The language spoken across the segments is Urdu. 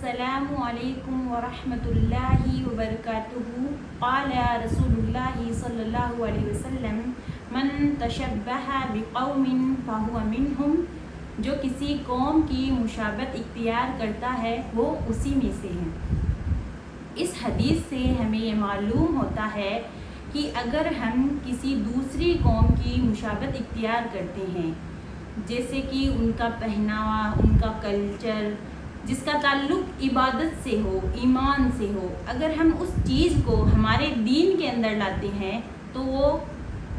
السلام علیکم ورحمۃ اللہ وبرکاتہ۔ قال رسول اللہ صلی اللہ علیہ وسلم من تشبہ بقوم فہو منہم، جو کسی قوم کی مشابہت اختیار کرتا ہے وہ اسی میں سے ہے۔ اس حدیث سے ہمیں یہ معلوم ہوتا ہے کہ اگر ہم کسی دوسری قوم کی مشابہت اختیار کرتے ہیں، جیسے کہ ان کا پہناوا، ان کا کلچر، جس کا تعلق عبادت سے ہو، ایمان سے ہو، اگر ہم اس چیز کو ہمارے دین کے اندر لاتے ہیں تو وہ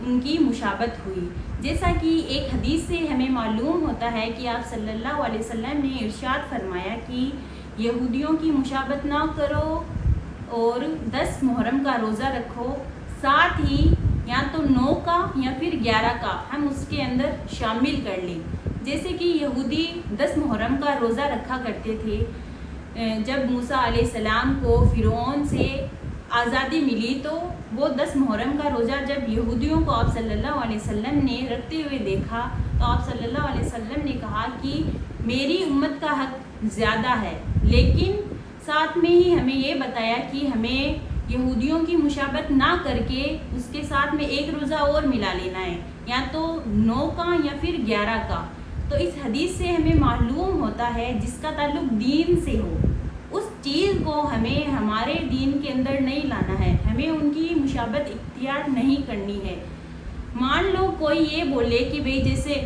ان کی مشابہت ہوئی۔ جیسا کہ ایک حدیث سے ہمیں معلوم ہوتا ہے کہ آپ صلی اللہ علیہ وسلم نے ارشاد فرمایا کہ یہودیوں کی مشابہت نہ کرو اور 10 محرم کا روزہ رکھو، ساتھ ہی یا تو 9 کا یا پھر 11 کا ہم اس کے اندر شامل کر لیں۔ جیسے کہ یہودی 10 محرم کا روزہ رکھا کرتے تھے، جب موسیٰ علیہ السلام کو فرعون سے آزادی ملی تو وہ 10 محرم کا روزہ جب یہودیوں کو آپ صلی اللہ علیہ وسلم نے رکھتے ہوئے دیکھا تو آپ صلی اللہ علیہ وسلم نے کہا کہ میری امت کا حق زیادہ ہے، لیکن ساتھ میں ہی ہمیں یہ بتایا کہ ہمیں یہودیوں کی مشابہت نہ کر کے اس کے ساتھ میں ایک روزہ اور ملا لینا ہے، یا تو 9 کا یا پھر 11 کا۔ تو اس حدیث سے ہمیں معلوم ہوتا ہے جس کا تعلق دین سے ہو اس چیز کو ہمیں ہمارے دین کے اندر نہیں لانا ہے، ہمیں ان کی مشابہت اختیار نہیں کرنی ہے۔ مان لو کوئی یہ بولے کہ بھئی جیسے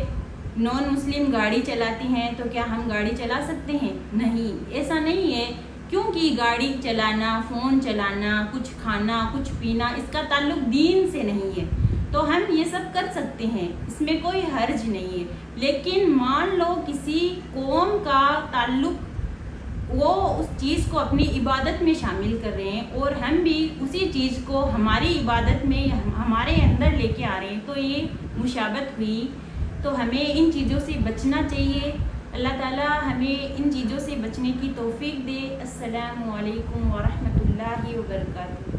نان مسلم گاڑی چلاتی ہیں تو کیا ہم گاڑی چلا سکتے ہیں؟ نہیں، ایسا نہیں ہے، کیونکہ گاڑی چلانا، فون چلانا، کچھ کھانا، کچھ پینا، اس کا تعلق دین سے نہیں ہے، تو ہم یہ سب کر سکتے ہیں، اس میں کوئی حرج نہیں ہے۔ لیکن مان لو کسی قوم کا تعلق، وہ اس چیز کو اپنی عبادت میں شامل کر رہے ہیں اور ہم بھی اسی چیز کو ہماری عبادت میں ہمارے اندر لے کے آ رہے ہیں، تو یہ مشابہت ہوئی۔ تو ہمیں ان چیزوں سے بچنا چاہیے۔ اللہ تعالیٰ ہمیں ان چیزوں سے بچنے کی توفیق دے۔ السلام علیکم ورحمۃ اللہ وبرکاتہ۔